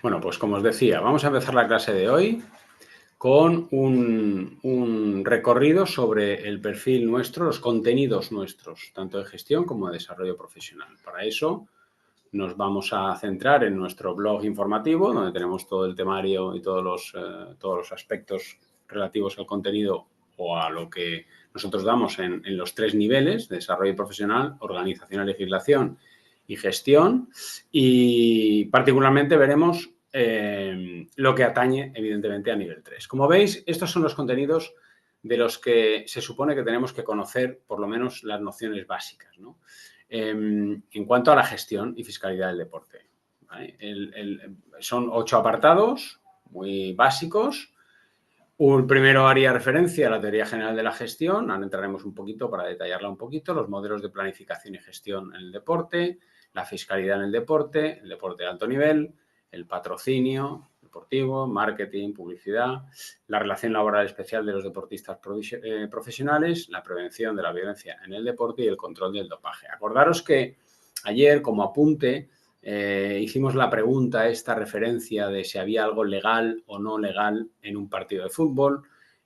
Bueno, pues como os decía, vamos a empezar la clase de hoy con un recorrido sobre el perfil nuestro, los contenidos nuestros, tanto de gestión como de desarrollo profesional. Para eso nos vamos a centrar en nuestro blog informativo, donde tenemos todo el temario y todos los aspectos relativos al contenido o a lo que nosotros damos en los tres niveles: desarrollo profesional, organización, legislación y gestión. Y particularmente veremos lo que atañe, evidentemente, a nivel 3. Como veis, estos son los contenidos de los que se supone que tenemos que conocer por lo menos las nociones básicas, ¿no? En cuanto a la gestión y fiscalidad del deporte, ¿vale? Son 8 apartados muy básicos. Un primero haría referencia a la teoría general de la gestión. Ahora entraremos un poquito para detallarla un poquito. Los modelos de planificación y gestión en el deporte, la fiscalidad en el deporte de alto nivel, el patrocinio deportivo, marketing, publicidad, la relación laboral especial de los deportistas profesionales, la prevención de la violencia en el deporte y el control del dopaje. Acordaros que ayer, como apunte, hicimos la pregunta, esta referencia de si había algo legal o no legal en un partido de fútbol,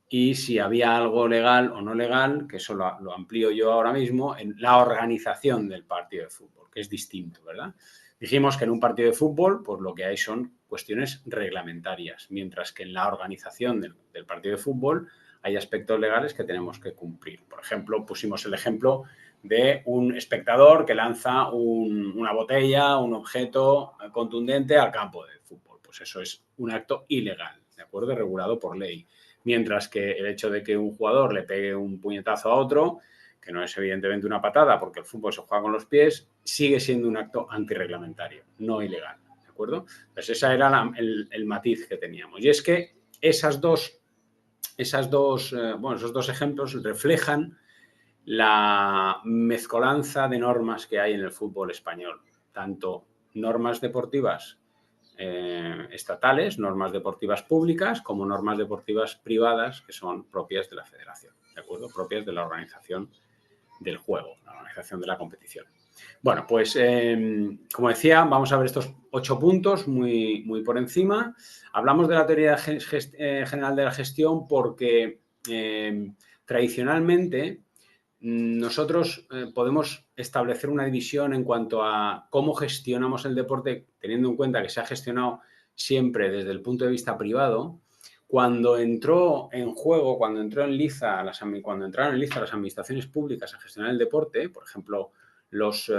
y si había algo legal o no legal, que eso lo amplío yo ahora mismo, en la organización del partido de fútbol, que es distinto, ¿verdad? Dijimos que en un partido de fútbol, pues lo que hay son cuestiones reglamentarias, mientras que en la organización del partido de fútbol hay aspectos legales que tenemos que cumplir. Por ejemplo, pusimos el ejemplo de un espectador que lanza una botella, un objeto contundente al campo de fútbol. Pues eso es un acto ilegal, ¿de acuerdo? Regulado por ley. Mientras que el hecho de que un jugador le pegue un puñetazo a otro, que no es evidentemente una patada porque el fútbol se juega con los pies, sigue siendo un acto antirreglamentario, no ilegal, ¿de acuerdo? Pues ese era el matiz que teníamos. Y es que esos dos ejemplos reflejan la mezcolanza de normas que hay en el fútbol español, tanto normas deportivas estatales, normas deportivas públicas, como normas deportivas privadas que son propias de la federación, ¿de acuerdo? Propias de la organización del juego, la organización de la competición. Bueno, pues como decía, vamos a ver estos 8 puntos muy, muy por encima. Hablamos de la teoría general de la gestión porque tradicionalmente nosotros podemos establecer una división en cuanto a cómo gestionamos el deporte, teniendo en cuenta que se ha gestionado siempre desde el punto de vista privado. Cuando entró en juego, cuando entraron en liza las administraciones públicas a gestionar el deporte, por ejemplo, los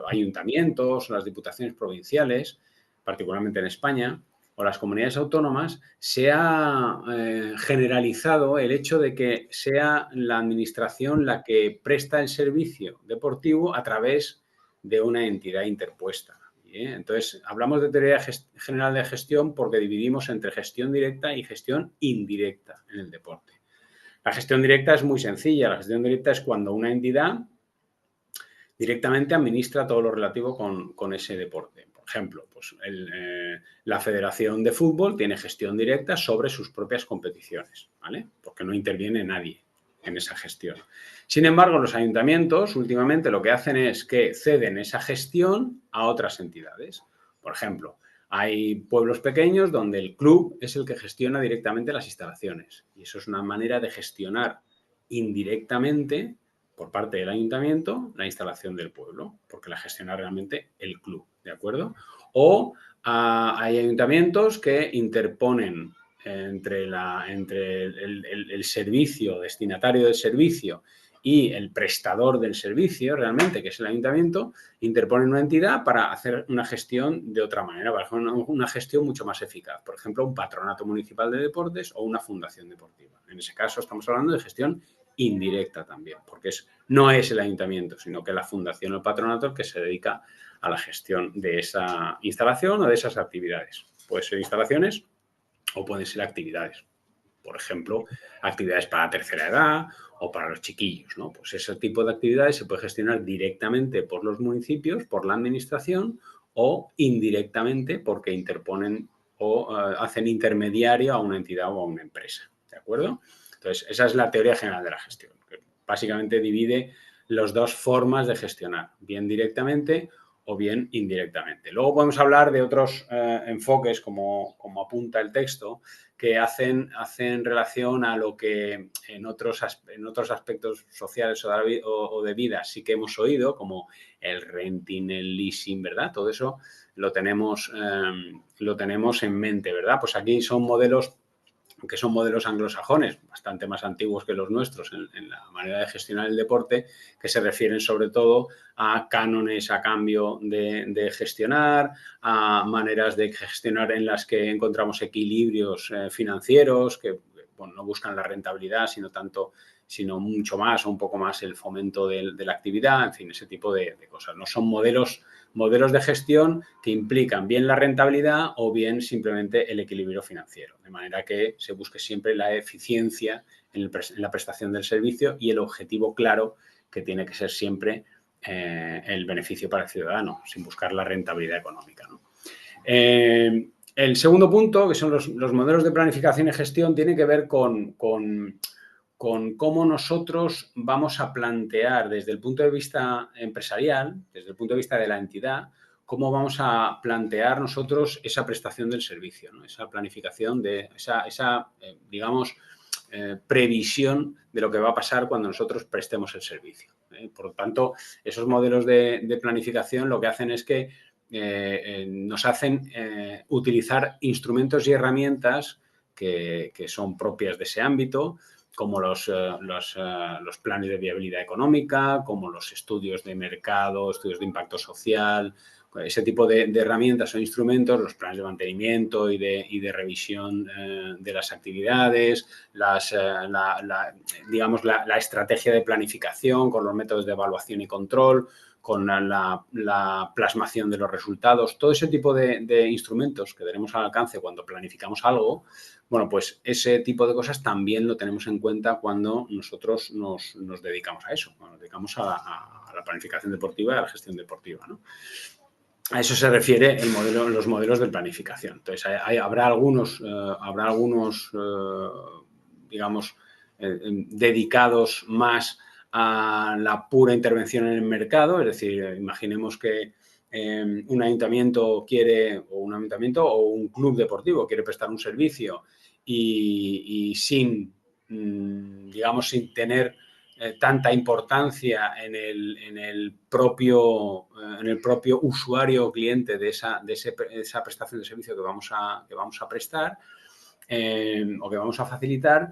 ayuntamientos, las diputaciones provinciales, particularmente en España, o las comunidades autónomas, se ha generalizado el hecho de que sea la administración la que presta el servicio deportivo a través de una entidad interpuesta. Entonces, hablamos de teoría general de gestión porque dividimos entre gestión directa y gestión indirecta en el deporte. La gestión directa es muy sencilla. La gestión directa es cuando una entidad directamente administra todo lo relativo con ese deporte. Por ejemplo, pues la Federación de Fútbol tiene gestión directa sobre sus propias competiciones, ¿vale? Porque no interviene nadie en esa gestión. Sin embargo, los ayuntamientos últimamente lo que hacen es que ceden esa gestión a otras entidades. Por ejemplo, hay pueblos pequeños donde el club es el que gestiona directamente las instalaciones, y eso es una manera de gestionar indirectamente por parte del ayuntamiento la instalación del pueblo, porque la gestiona realmente el club, ¿de acuerdo? O hay ayuntamientos que interponen entre el servicio, destinatario del servicio, y el prestador del servicio, realmente, que es el ayuntamiento, interponen una entidad para hacer una gestión de otra manera, para hacer una gestión mucho más eficaz. Por ejemplo, un patronato municipal de deportes o una fundación deportiva. En ese caso estamos hablando de gestión indirecta también, porque no es el ayuntamiento, sino que la fundación o el patronato el que se dedica a la gestión de esa instalación o de esas actividades. Pueden ser instalaciones o pueden ser actividades. Por ejemplo, actividades para la tercera edad o para los chiquillos, ¿no? Pues ese tipo de actividades se puede gestionar directamente por los municipios, por la administración, o indirectamente porque interponen o hacen intermediario a una entidad o a una empresa, ¿de acuerdo? Entonces, esa es la teoría general de la gestión, que básicamente divide las dos formas de gestionar, bien directamente o bien indirectamente. Luego podemos hablar de otros enfoques, como apunta el texto, que hacen relación a lo que en otros aspectos sociales o de vida sí que hemos oído, como el renting, el leasing, ¿verdad? Todo eso lo tenemos en mente, ¿verdad? Pues aquí son modelos que son modelos anglosajones, bastante más antiguos que los nuestros en la manera de gestionar el deporte, que se refieren sobre todo a cánones a cambio de gestionar, a maneras de gestionar en las que encontramos equilibrios financieros que bueno, no buscan la rentabilidad, sino mucho más o un poco más el fomento de la actividad, en fin, ese tipo de cosas. No son modelos de gestión que implican bien la rentabilidad o bien simplemente el equilibrio financiero, de manera que se busque siempre la eficiencia en la prestación del servicio y el objetivo claro que tiene que ser siempre el beneficio para el ciudadano, sin buscar la rentabilidad económica, ¿no? El segundo punto, que son los modelos de planificación y gestión, tiene que ver con cómo nosotros vamos a plantear desde el punto de vista empresarial, desde el punto de vista de la entidad, cómo vamos a plantear nosotros esa prestación del servicio, ¿no? Esa planificación, digamos, previsión de lo que va a pasar cuando nosotros prestemos el servicio. Por lo tanto, esos modelos de planificación lo que hacen es que nos hacen utilizar instrumentos y herramientas que son propias de ese ámbito, como los planes de viabilidad económica, como los estudios de mercado, estudios de impacto social, ese tipo de herramientas o instrumentos, los planes de mantenimiento y de revisión de las actividades, digamos, la estrategia de planificación con los métodos de evaluación y control, con la plasmación de los resultados, todo ese tipo de instrumentos que tenemos al alcance cuando planificamos algo. Bueno, pues ese tipo de cosas también lo tenemos en cuenta cuando nosotros nos dedicamos a eso, cuando nos dedicamos a la planificación deportiva y a la gestión deportiva, ¿no? A eso se refiere los modelos de planificación. Entonces, habrá algunos digamos, dedicados más a la pura intervención en el mercado, es decir, imaginemos que un ayuntamiento o un club deportivo quiere prestar un servicio y sin tener tanta importancia en el propio usuario o cliente de esa prestación de servicio que vamos a prestar o que vamos a facilitar.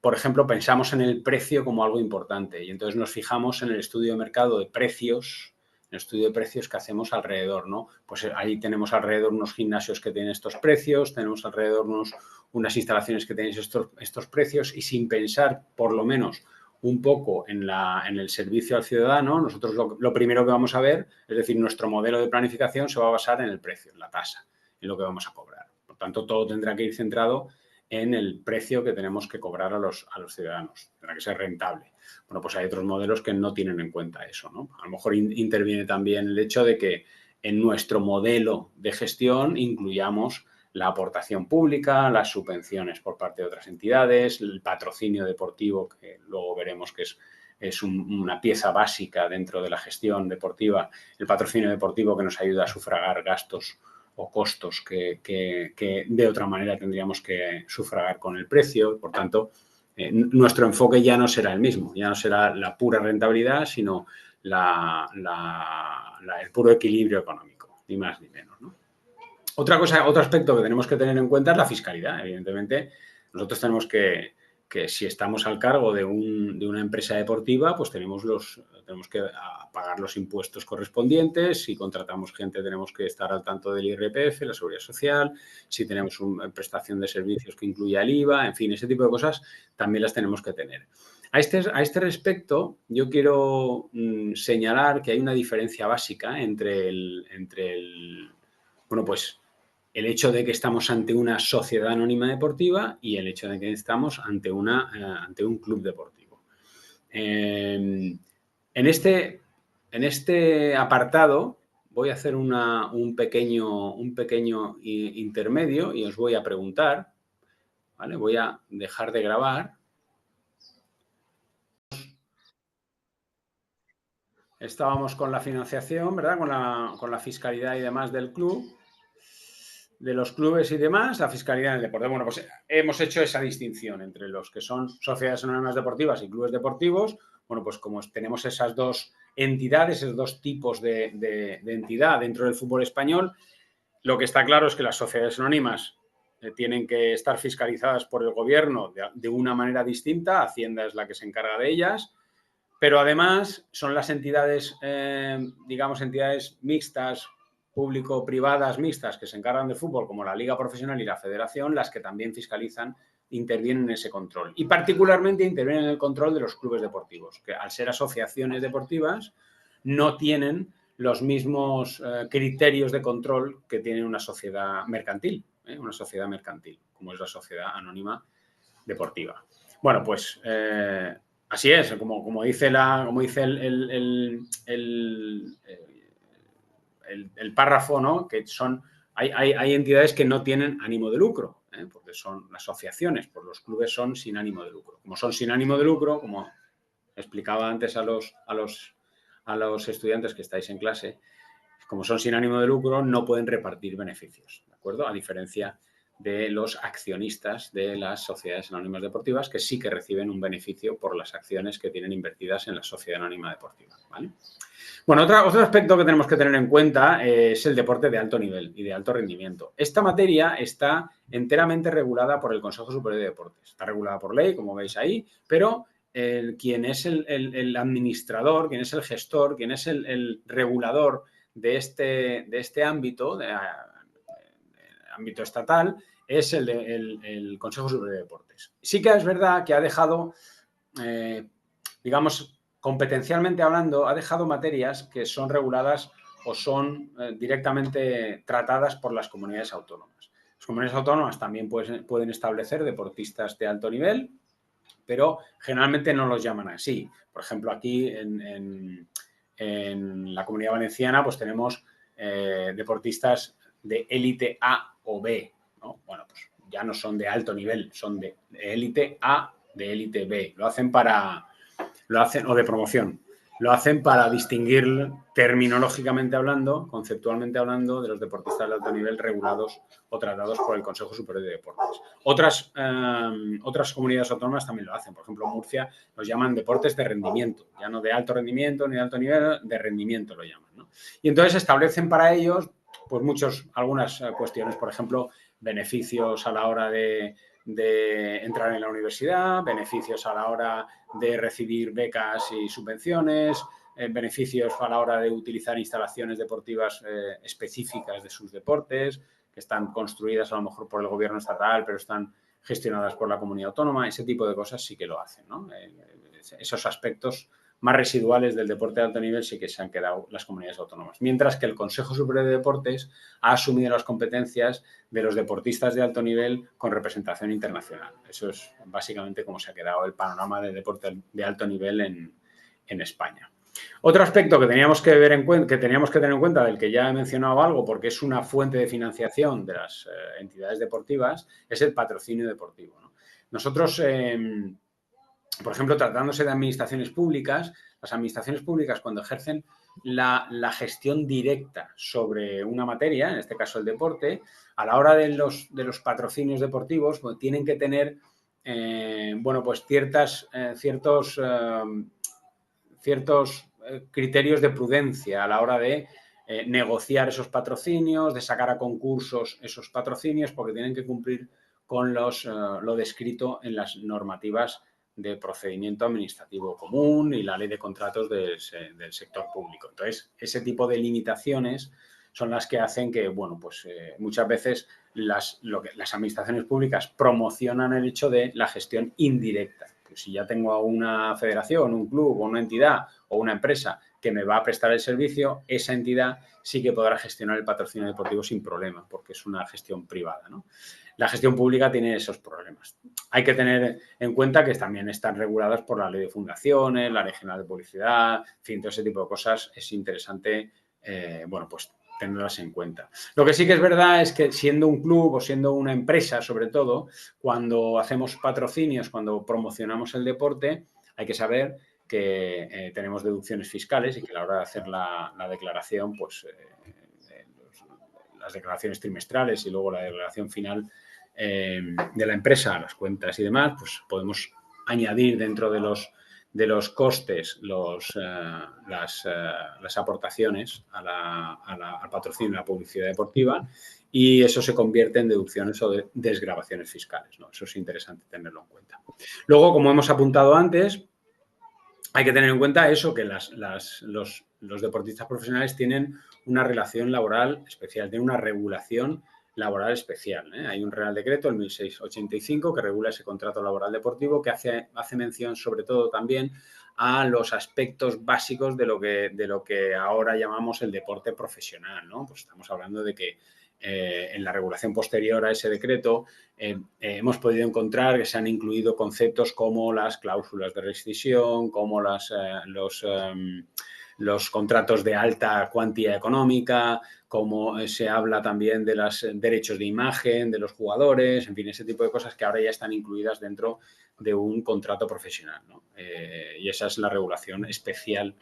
Por ejemplo, pensamos en el precio como algo importante y entonces nos fijamos en el estudio de mercado de precios, el estudio de precios que hacemos alrededor, ¿no? Pues ahí tenemos alrededor unos gimnasios que tienen estos precios, tenemos alrededor unas instalaciones que tienen estos precios y sin pensar, por lo menos, un poco en el servicio al ciudadano, nosotros lo primero que vamos a ver, es decir, nuestro modelo de planificación se va a basar en el precio, en la tasa, en lo que vamos a cobrar. Por tanto, todo tendrá que ir centrado en el precio que tenemos que cobrar a los ciudadanos. Tendrá que ser rentable. Bueno, pues hay otros modelos que no tienen en cuenta eso, ¿no? A lo mejor interviene también el hecho de que en nuestro modelo de gestión incluyamos la aportación pública, las subvenciones por parte de otras entidades, el patrocinio deportivo, que luego veremos que es una pieza básica dentro de la gestión deportiva, el patrocinio deportivo que nos ayuda a sufragar gastos o costos que de otra manera tendríamos que sufragar con el precio. Por tanto, nuestro enfoque ya no será el mismo, ya no será la pura rentabilidad, sino el puro equilibrio económico, ni más ni menos, ¿no? Otro aspecto que tenemos que tener en cuenta es la fiscalidad. Evidentemente, nosotros tenemos que si estamos al cargo de una empresa deportiva, pues tenemos que pagar los impuestos correspondientes. Si contratamos gente, tenemos que estar al tanto del IRPF, la Seguridad Social. Si tenemos una prestación de servicios que incluya el IVA, en fin, ese tipo de cosas también las tenemos que tener. A este respecto, yo quiero señalar que hay una diferencia básica entre bueno, pues el hecho de que estamos ante una sociedad anónima deportiva y el hecho de que estamos ante un club deportivo. En este apartado voy a hacer un pequeño intermedio y os voy a preguntar, ¿vale? Voy a dejar de grabar. estábamos con la financiación, ¿verdad? Con la fiscalidad y demás del club, de los clubes y demás, la fiscalidad en el deporte. Bueno, pues hemos hecho esa distinción entre los que son sociedades anónimas deportivas y clubes deportivos. Bueno, pues como tenemos esas dos entidades, esos dos tipos de entidad dentro del fútbol español, lo que está claro es que las sociedades anónimas tienen que estar fiscalizadas por el gobierno de una manera distinta. Hacienda es la que se encarga de ellas. Pero además son las entidades, digamos, entidades mixtas, público-privadas mixtas que se encargan de fútbol, como la Liga Profesional y la Federación, las que también fiscalizan, intervienen en ese control. Y particularmente intervienen en el control de los clubes deportivos, que al ser asociaciones deportivas no tienen los mismos criterios de control que tiene una sociedad mercantil, como es la sociedad anónima deportiva. Bueno, pues así es, como dice el párrafo, ¿no? Que hay entidades que no tienen ánimo de lucro, porque son asociaciones, pues los clubes son sin ánimo de lucro. Como son sin ánimo de lucro, como explicaba antes a los estudiantes que estáis en clase, como son sin ánimo de lucro, no pueden repartir beneficios, ¿de acuerdo? A diferencia de los accionistas de las sociedades anónimas deportivas, que sí que reciben un beneficio por las acciones que tienen invertidas en la sociedad anónima deportiva, ¿vale? Bueno, otro aspecto que tenemos que tener en cuenta es el deporte de alto nivel y de alto rendimiento. Esta materia está enteramente regulada por el Consejo Superior de Deportes. Está regulada por ley, como veis ahí, pero quien es el administrador, quien es el gestor, quien es el regulador de este ámbito, ámbito estatal, es el Consejo Superior de Deportes. Sí que es verdad que ha dejado, digamos, competencialmente hablando, ha dejado materias que son reguladas o son directamente tratadas por las comunidades autónomas. Las comunidades autónomas también pueden establecer deportistas de alto nivel, pero generalmente no los llaman así. Por ejemplo, aquí en la Comunidad Valenciana pues tenemos deportistas de élite A o B, ¿no? Bueno, pues ya no son de alto nivel, son de élite A, de élite B. Lo hacen o de promoción. Lo hacen para distinguir terminológicamente hablando, conceptualmente hablando, de los deportistas de alto nivel regulados o tratados por el Consejo Superior de Deportes. Otras comunidades autónomas también lo hacen. Por ejemplo, Murcia los llaman deportes de rendimiento, ya no de alto rendimiento ni de alto nivel, de rendimiento lo llaman, ¿no? Y entonces establecen para ellos pues algunas cuestiones, por ejemplo, beneficios a la hora de entrar en la universidad, beneficios a la hora de recibir becas y subvenciones, beneficios a la hora de utilizar instalaciones deportivas específicas de sus deportes, que están construidas a lo mejor por el gobierno estatal, pero están gestionadas por la comunidad autónoma. Ese tipo de cosas sí que lo hacen, ¿no? Esos aspectos más residuales del deporte de alto nivel sí que se han quedado las comunidades autónomas. Mientras que el Consejo Superior de Deportes ha asumido las competencias de los deportistas de alto nivel con representación internacional. Eso es básicamente cómo se ha quedado el panorama del deporte de alto nivel en España. Otro aspecto que teníamos que tener en cuenta, del que ya he mencionado algo, porque es una fuente de financiación de las entidades deportivas, es el patrocinio deportivo, ¿no? Nosotros, por ejemplo, tratándose de administraciones públicas, las administraciones públicas cuando ejercen la gestión directa sobre una materia, en este caso el deporte, a la hora de los patrocinios deportivos, pues, tienen que tener pues ciertos criterios de prudencia a la hora de negociar esos patrocinios, de sacar a concursos esos patrocinios, porque tienen que cumplir con lo descrito en las normativas de procedimiento administrativo común y la ley de contratos del sector público. Entonces, ese tipo de limitaciones son las que hacen que, bueno, pues muchas veces las administraciones públicas promocionan el hecho de la gestión indirecta. Pues si ya tengo a una federación, un club o una entidad o una empresa que me va a prestar el servicio, esa entidad sí que podrá gestionar el patrocinio deportivo sin problema, porque es una gestión privada, ¿no? La gestión pública tiene esos problemas. Hay que tener en cuenta que también están reguladas por la ley de fundaciones, la ley general de publicidad, en fin, todo ese tipo de cosas es interesante, pues tenerlas en cuenta. Lo que sí que es verdad es que siendo un club o siendo una empresa, sobre todo, cuando hacemos patrocinios, cuando promocionamos el deporte, hay que saber tenemos deducciones fiscales y que a la hora de hacer la declaración, pues las declaraciones trimestrales y luego la declaración final de la empresa, las cuentas y demás, pues podemos añadir dentro de los costes las aportaciones al patrocinio, a la publicidad deportiva, y eso se convierte en deducciones o desgravaciones fiscales, ¿no? Eso es interesante tenerlo en cuenta. Luego, como hemos apuntado antes, hay que tener en cuenta eso, que los deportistas profesionales tienen una relación laboral especial, tienen una regulación laboral especial, ¿eh? Hay un Real Decreto, el 1685, que regula ese contrato laboral deportivo, que hace mención sobre todo también a los aspectos básicos de lo que ahora llamamos el deporte profesional, ¿no? Pues estamos hablando de que en la regulación posterior a ese decreto hemos podido encontrar que se han incluido conceptos como las cláusulas de rescisión, como los contratos de alta cuantía económica, como se habla también de los derechos de imagen de los jugadores, en fin, ese tipo de cosas que ahora ya están incluidas dentro de un contrato profesional, ¿no? Y esa es la regulación especial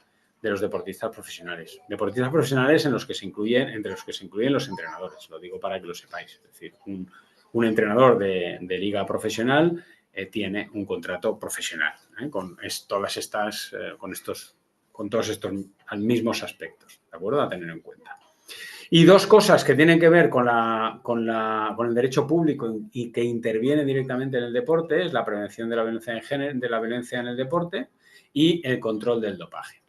de los deportistas profesionales. Deportistas profesionales entre los que se incluyen los entrenadores, lo digo para que lo sepáis. Es decir, un entrenador de liga profesional tiene un contrato profesional con todos estos mismos aspectos, ¿de acuerdo? A tener en cuenta. Y dos cosas que tienen que ver con el derecho público y que intervienen directamente en el deporte es la prevención de la violencia en el deporte y el control del dopaje.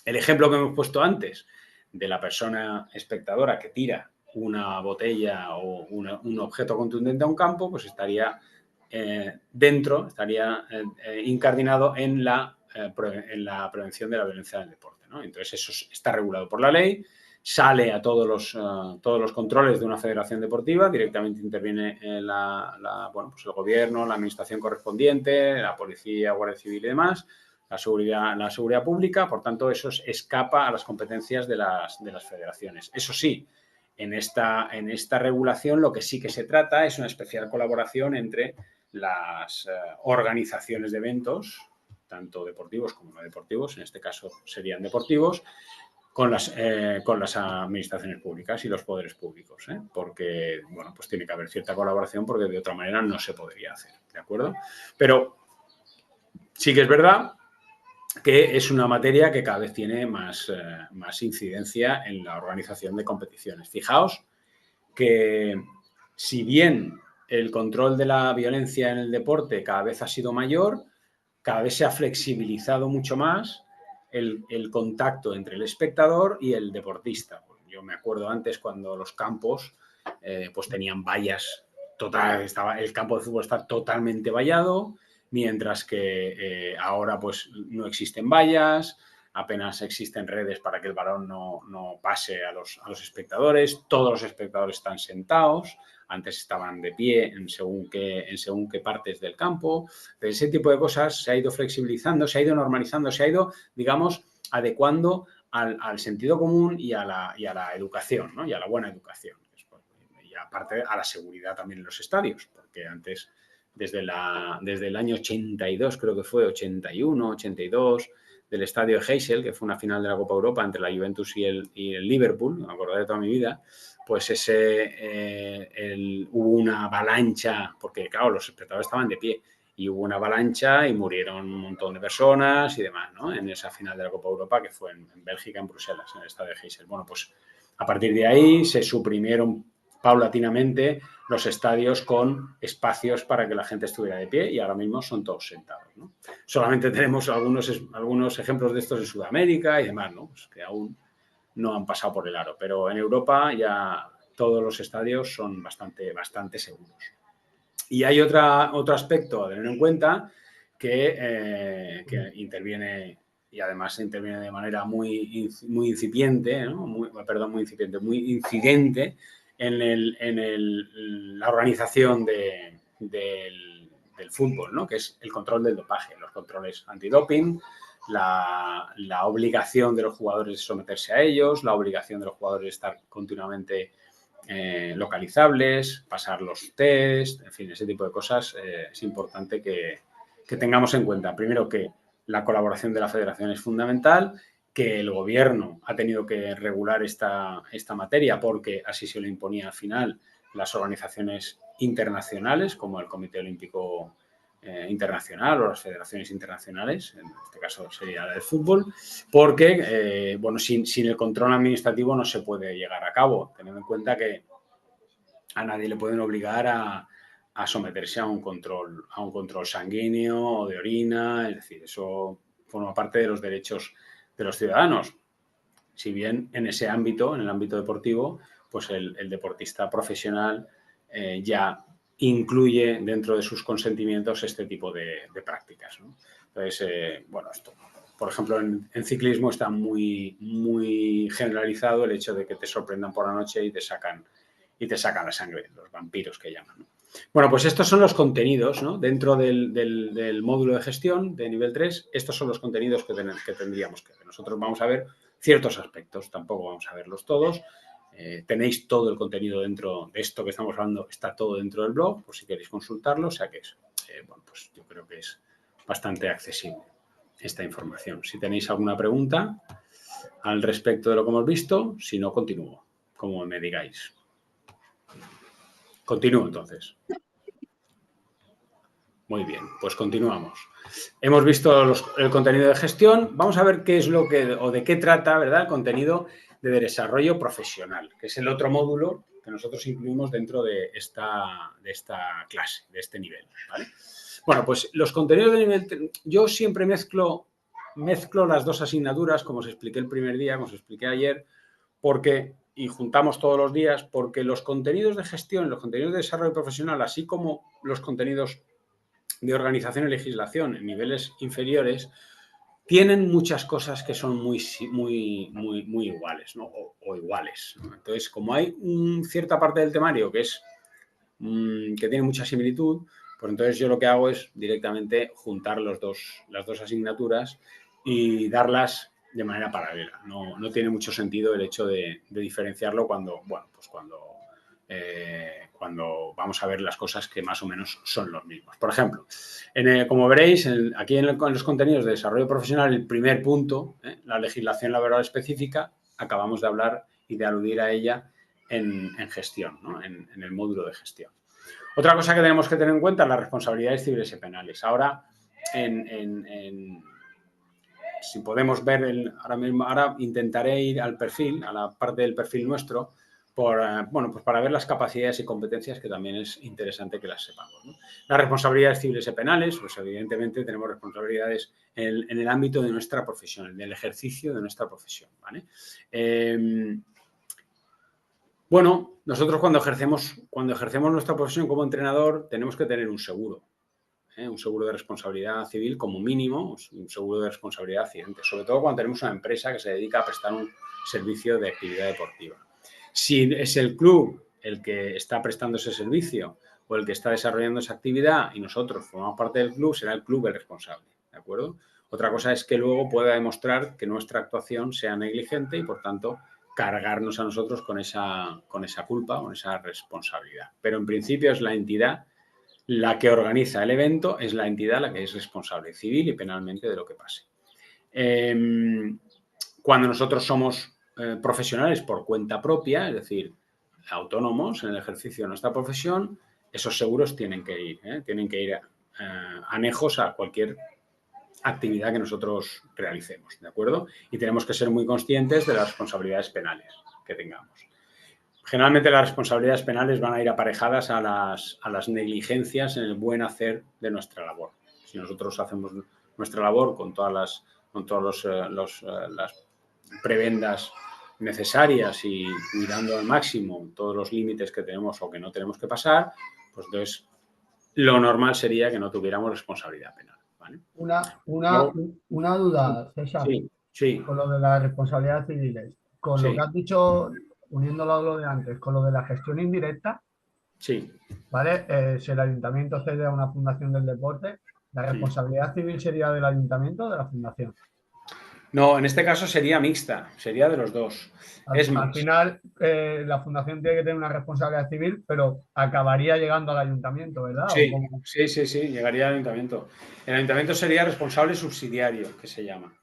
El ejemplo que hemos puesto antes de la persona espectadora que tira una botella o un objeto contundente a un campo, pues estaría incardinado en la prevención de la violencia en el deporte, ¿no? Entonces eso está regulado por la ley, sale a todos los controles de una federación deportiva, directamente interviene pues el gobierno, la administración correspondiente, la policía, Guardia Civil y demás, la seguridad pública, por tanto, eso escapa a las competencias de las federaciones. Eso sí, en esta regulación lo que sí que se trata es una especial colaboración entre las organizaciones de eventos, tanto deportivos como no deportivos, en este caso serían deportivos, con las administraciones públicas y los poderes públicos, ¿eh? Porque, bueno, pues tiene que haber cierta colaboración porque de otra manera no se podría hacer, ¿de acuerdo? Pero sí que es verdad que es una materia que cada vez tiene más incidencia en la organización de competiciones. Fijaos que si bien el control de la violencia en el deporte cada vez ha sido mayor, cada vez se ha flexibilizado mucho más el contacto entre el espectador y el deportista. Yo me acuerdo antes cuando los campos pues tenían vallas total, el campo de fútbol está totalmente vallado, mientras que ahora pues no existen vallas, apenas existen redes para que el balón no pase a los espectadores, todos los espectadores están sentados, antes estaban de pie en según qué partes del campo. Pero ese tipo de cosas se ha ido flexibilizando, se ha ido normalizando, se ha ido, digamos, adecuando al sentido común y a la educación, ¿no? Y a la buena educación. Y aparte a la seguridad también en los estadios, porque antes, desde el año 82, creo que fue, 81, 82, del estadio de Heysel, que fue una final de la Copa Europa entre la Juventus y el Liverpool, me acordaré de toda mi vida, pues hubo una avalancha, porque claro, los espectadores estaban de pie, y hubo una avalancha y murieron un montón de personas y demás, ¿no? En esa final de la Copa Europa que fue en Bélgica, en Bruselas, en el estadio de Heysel. Bueno, pues a partir de ahí se suprimieron paulatinamente los estadios con espacios para que la gente estuviera de pie y ahora mismo son todos sentados, ¿no? Solamente tenemos algunos ejemplos de estos en Sudamérica y demás, ¿no? Pues que aún no han pasado por el aro, pero en Europa ya todos los estadios son bastante seguros. Y hay otro aspecto a tener en cuenta que interviene, y además interviene de manera muy incipiente, ¿no? muy incidente en la organización del fútbol, ¿no? Que es el control del dopaje, los controles antidoping, la obligación de los jugadores de someterse a ellos, la obligación de los jugadores de estar continuamente localizables, pasar los test, en fin, ese tipo de cosas es importante que tengamos en cuenta. Primero, que la colaboración de la federación es fundamental, que el gobierno ha tenido que regular esta materia porque así se lo imponía al final las organizaciones internacionales como el Comité Olímpico Internacional o las federaciones internacionales, en este caso sería la del fútbol, porque bueno, sin el control administrativo no se puede llegar a cabo, teniendo en cuenta que a nadie le pueden obligar a someterse a un control sanguíneo o de orina, es decir, eso forma parte de los derechos de los ciudadanos. Si bien en ese ámbito, en el ámbito deportivo, pues el deportista profesional ya incluye dentro de sus consentimientos este tipo de prácticas, ¿no? Entonces, bueno, esto, por ejemplo, en ciclismo está muy generalizado el hecho de que te sorprendan por la noche y te sacan la sangre, los vampiros que llaman, ¿no? Bueno, pues estos son los contenidos, ¿no? Dentro del módulo de gestión de nivel 3, estos son los contenidos que tendríamos que ver. Nosotros vamos a ver ciertos aspectos, tampoco vamos a verlos todos. Tenéis todo el contenido dentro de esto que estamos hablando, está todo dentro del blog, por si queréis consultarlo, o sea que es, bueno, pues yo creo que es bastante accesible esta información. Si tenéis alguna pregunta al respecto de lo que hemos visto, si no, continúo, como me digáis. Continúo entonces. Muy bien, pues continuamos. Hemos visto el contenido de gestión. Vamos a ver qué es lo que, o de qué trata, ¿verdad? El contenido de desarrollo profesional, que es el otro módulo que nosotros incluimos dentro de esta clase, de este nivel, ¿vale? Bueno, pues los contenidos de nivel... Yo siempre mezclo las dos asignaturas, como os expliqué el primer día, como os expliqué ayer, porque, y juntamos todos los días, porque los contenidos de gestión, los contenidos de desarrollo profesional, así como los contenidos de organización y legislación en niveles inferiores, tienen muchas cosas que son muy iguales, ¿no? o iguales, ¿no? Entonces, como hay cierta parte del temario que es que tiene mucha similitud, pues entonces yo lo que hago es directamente juntar las dos asignaturas y darlas de manera paralela. No tiene mucho sentido el hecho de diferenciarlo cuando, bueno, pues cuando vamos a ver las cosas que más o menos son los mismos. Por ejemplo, como veréis, aquí en los contenidos de desarrollo profesional, el primer punto, la legislación laboral específica, acabamos de hablar y de aludir a ella en gestión, ¿no? en el módulo de gestión. Otra cosa que tenemos que tener en cuenta es las responsabilidades civiles y penales. Ahora, si podemos ver, ahora intentaré ir al perfil, a la parte del perfil nuestro, bueno, pues para ver las capacidades y competencias que también es interesante que las sepamos, ¿no? Las responsabilidades civiles y penales, pues evidentemente tenemos responsabilidades en el ámbito de nuestra profesión, en el ejercicio de nuestra profesión, ¿vale? Bueno, nosotros cuando ejercemos nuestra profesión como entrenador tenemos que tener un seguro de responsabilidad civil como mínimo, un seguro de responsabilidad accidente, sobre todo cuando tenemos una empresa que se dedica a prestar un servicio de actividad deportiva. Si es el club el que está prestando ese servicio o el que está desarrollando esa actividad y nosotros formamos parte del club, será el club el responsable, ¿de acuerdo? Otra cosa es que luego pueda demostrar que nuestra actuación sea negligente y, por tanto, cargarnos a nosotros con esa culpa, con esa responsabilidad. Pero, en principio, es la entidad la que organiza el evento, es la entidad la que es responsable civil y penalmente de lo que pase. Cuando nosotros somos profesionales por cuenta propia, es decir, autónomos en el ejercicio de nuestra profesión, esos seguros tienen que ir anejos a cualquier actividad que nosotros realicemos, ¿de acuerdo? Y tenemos que ser muy conscientes de las responsabilidades penales que tengamos. Generalmente las responsabilidades penales van a ir aparejadas a las negligencias en el buen hacer de nuestra labor. Si nosotros hacemos nuestra labor con todas las prebendas necesarias y cuidando al máximo todos los límites que tenemos o que no tenemos que pasar, pues entonces lo normal sería que no tuviéramos responsabilidad penal, ¿vale? Una duda, César, sí. con lo de las responsabilidades civiles. Con lo que has dicho, uniéndolo a lo de antes, con lo de la gestión indirecta, sí. ¿Vale? Si el ayuntamiento cede a una fundación del deporte, ¿la responsabilidad civil sería del ayuntamiento o de la fundación? No, en este caso sería mixta, sería de los dos. Es Al más, final, la fundación tiene que tener una responsabilidad civil, pero acabaría llegando al ayuntamiento, ¿verdad? ¿O sí, cómo? sí, sí, sí, llegaría al ayuntamiento. El ayuntamiento sería responsable subsidiario, que se llama.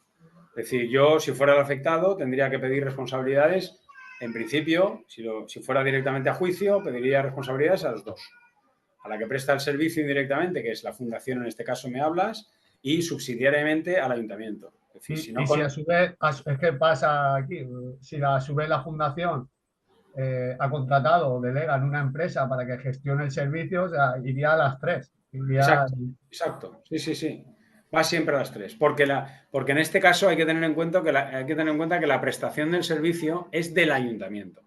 Es decir, yo, si fuera el afectado, tendría que pedir responsabilidades. En principio, si fuera directamente a juicio, pediría responsabilidades a los dos. A la que presta el servicio indirectamente, que es la fundación, en este caso me hablas, y subsidiariamente al ayuntamiento. Es decir, si no Y si a con... su vez, es que pasa aquí, si a su vez la fundación ha contratado o delega en una empresa para que gestione el servicio, o sea, iría a las tres. Iría, Exacto, exacto. Sí, sí, sí. Va siempre a las tres. Porque en este caso hay que tener en cuenta que la prestación del servicio es del ayuntamiento.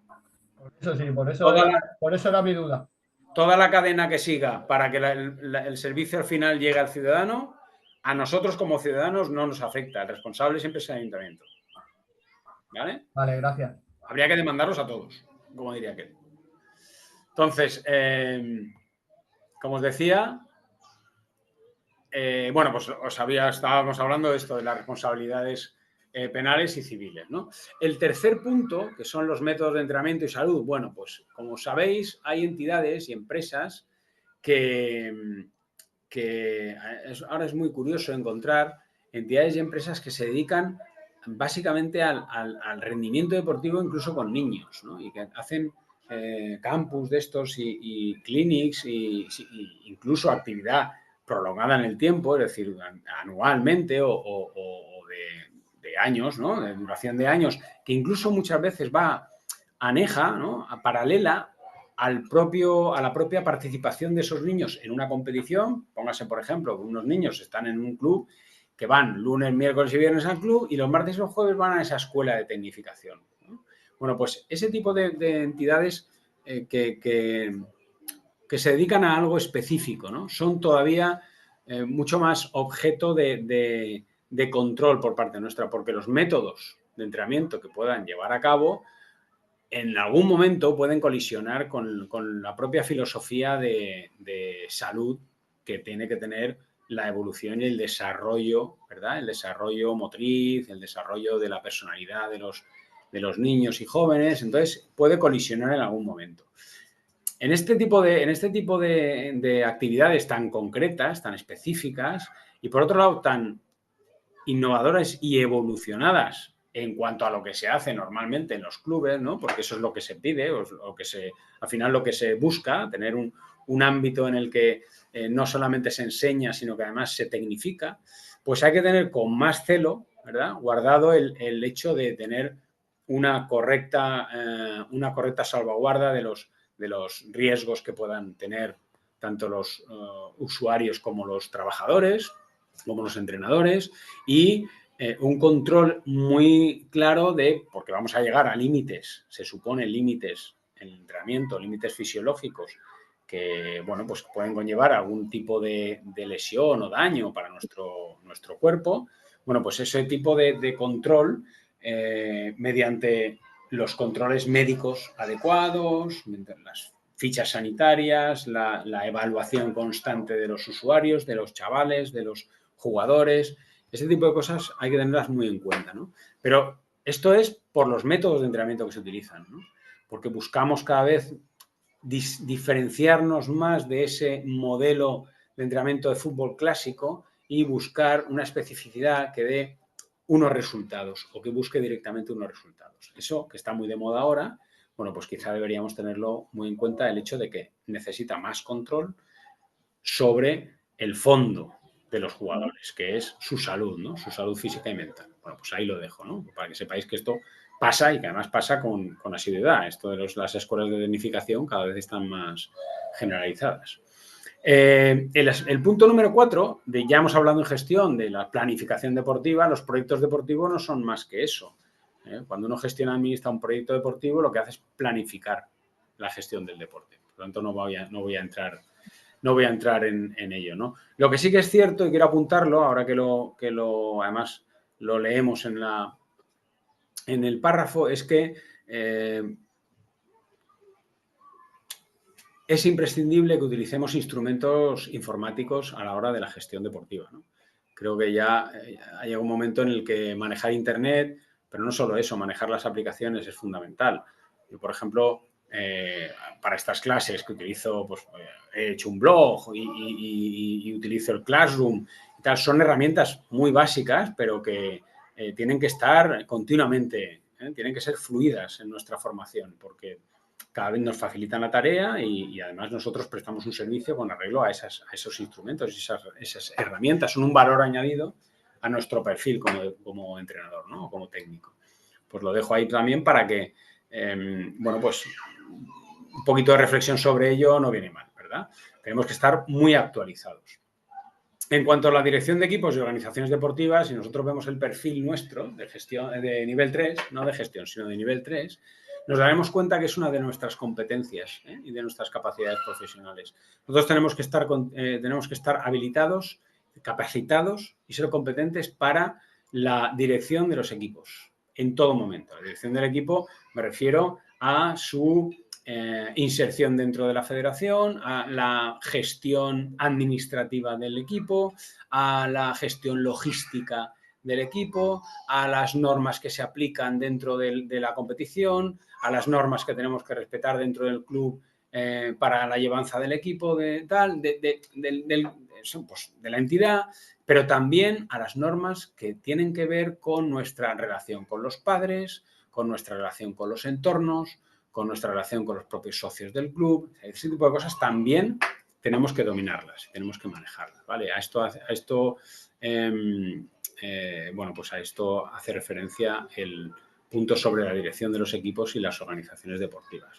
por eso sí, Toda la, por eso era mi duda. toda la cadena que siga para que el servicio al final llegue al ciudadano, a nosotros como ciudadanos no nos afecta. El responsable siempre es el ayuntamiento. ¿Vale? Vale, gracias. Habría que demandarlos a todos, como diría aquel. Entonces, como os decía, bueno, pues estábamos hablando de esto, de las responsabilidades penales y civiles, ¿no? El tercer punto, que son los métodos de entrenamiento y salud, bueno, pues como sabéis, hay entidades y empresas que ahora es muy curioso encontrar entidades y empresas que se dedican básicamente al rendimiento deportivo incluso con niños, ¿no? Y que hacen campus de estos y clinics y incluso actividad prolongada en el tiempo, es decir, anualmente o de años, ¿no? De duración de años, que incluso muchas veces va aneja, ¿no? Paralela a la propia participación de esos niños en una competición. Póngase, por ejemplo, que unos niños están en un club que van lunes, miércoles y viernes al club y los martes y los jueves van a esa escuela de tecnificación, ¿no? Bueno, pues ese tipo de entidades que se dedican a algo específico, ¿no? Son todavía mucho más objeto de control por parte nuestra, porque los métodos de entrenamiento que puedan llevar a cabo en algún momento pueden colisionar con la propia filosofía de salud que tiene que tener la evolución y el desarrollo, ¿verdad? El desarrollo motriz, el desarrollo de la personalidad de los niños y jóvenes. Entonces, puede colisionar en algún momento. En este tipo de actividades tan concretas, tan específicas, y por otro lado, tan innovadoras y evolucionadas en cuanto a lo que se hace normalmente en los clubes, ¿no? Porque eso es lo que se pide, al final lo que se busca, tener un ámbito en el que no solamente se enseña, sino que además se tecnifica, pues hay que tener con más celo, ¿verdad? Guardado el hecho de tener una correcta salvaguarda de los riesgos que puedan tener tanto los usuarios como los trabajadores, como los entrenadores, y un control muy claro porque vamos a llegar a límites, se supone límites en el entrenamiento, límites fisiológicos, que bueno, pues pueden conllevar algún tipo de lesión o daño para nuestro cuerpo. Bueno, pues ese tipo de control mediante los controles médicos adecuados, las fichas sanitarias, la evaluación constante de los usuarios, de los chavales, de los jugadores, ese tipo de cosas hay que tenerlas muy en cuenta, ¿no? Pero esto es por los métodos de entrenamiento que se utilizan, ¿no? Porque buscamos cada vez diferenciarnos más de ese modelo de entrenamiento de fútbol clásico y buscar una especificidad que dé unos resultados o que busque directamente unos resultados. Eso, que está muy de moda ahora, bueno, pues quizá deberíamos tenerlo muy en cuenta el hecho de que necesita más control sobre el fondo de los jugadores, que es su salud, ¿no? Su salud física y mental. Bueno, pues ahí lo dejo, ¿no? Para que sepáis que esto pasa y que además pasa con asiduidad. Esto de las escuelas de tecnificación cada vez están más generalizadas. El punto número 4, ya hemos hablado en gestión de la planificación deportiva, los proyectos deportivos no son más que eso. Cuando uno gestiona, administra un proyecto deportivo, lo que hace es planificar la gestión del deporte. Por lo tanto, no voy a entrar en ello, ¿no? Lo que sí que es cierto, y quiero apuntarlo, ahora que además lo leemos en el párrafo, es que es imprescindible que utilicemos instrumentos informáticos a la hora de la gestión deportiva, ¿no? Creo que ya ha llegado un momento en el que manejar Internet, pero no solo eso, manejar las aplicaciones es fundamental. Yo, por ejemplo, para estas clases que utilizo, pues he hecho un blog y utilizo el Classroom y tal, son herramientas muy básicas, pero que tienen que estar continuamente, tienen que ser fluidas en nuestra formación, porque cada vez nos facilitan la tarea y además nosotros prestamos un servicio con arreglo a esos instrumentos y esas herramientas. Son un valor añadido a nuestro perfil como entrenador, ¿no? Como técnico. Pues lo dejo ahí también para que, bueno, pues un poquito de reflexión sobre ello no viene mal, ¿verdad? Tenemos que estar muy actualizados. En cuanto a la dirección de equipos y organizaciones deportivas, si nosotros vemos el perfil nuestro de gestión de nivel 3, no de gestión, sino de nivel 3, nos daremos cuenta que es una de nuestras competencias y de nuestras capacidades profesionales. Nosotros tenemos que estar habilitados, capacitados y ser competentes para la dirección de los equipos en todo momento. La dirección del equipo me refiero a su inserción dentro de la federación, a la gestión administrativa del equipo, a la gestión logística del equipo, a las normas que se aplican dentro de la competición, a las normas que tenemos que respetar dentro del club para la llevanza del equipo, de la entidad, pero también a las normas que tienen que ver con nuestra relación con los padres, con nuestra relación con los entornos, con nuestra relación con los propios socios del club. Ese tipo de cosas también tenemos que dominarlas, tenemos que manejarlas, ¿vale? A esto hace referencia el punto sobre la dirección de los equipos y las organizaciones deportivas.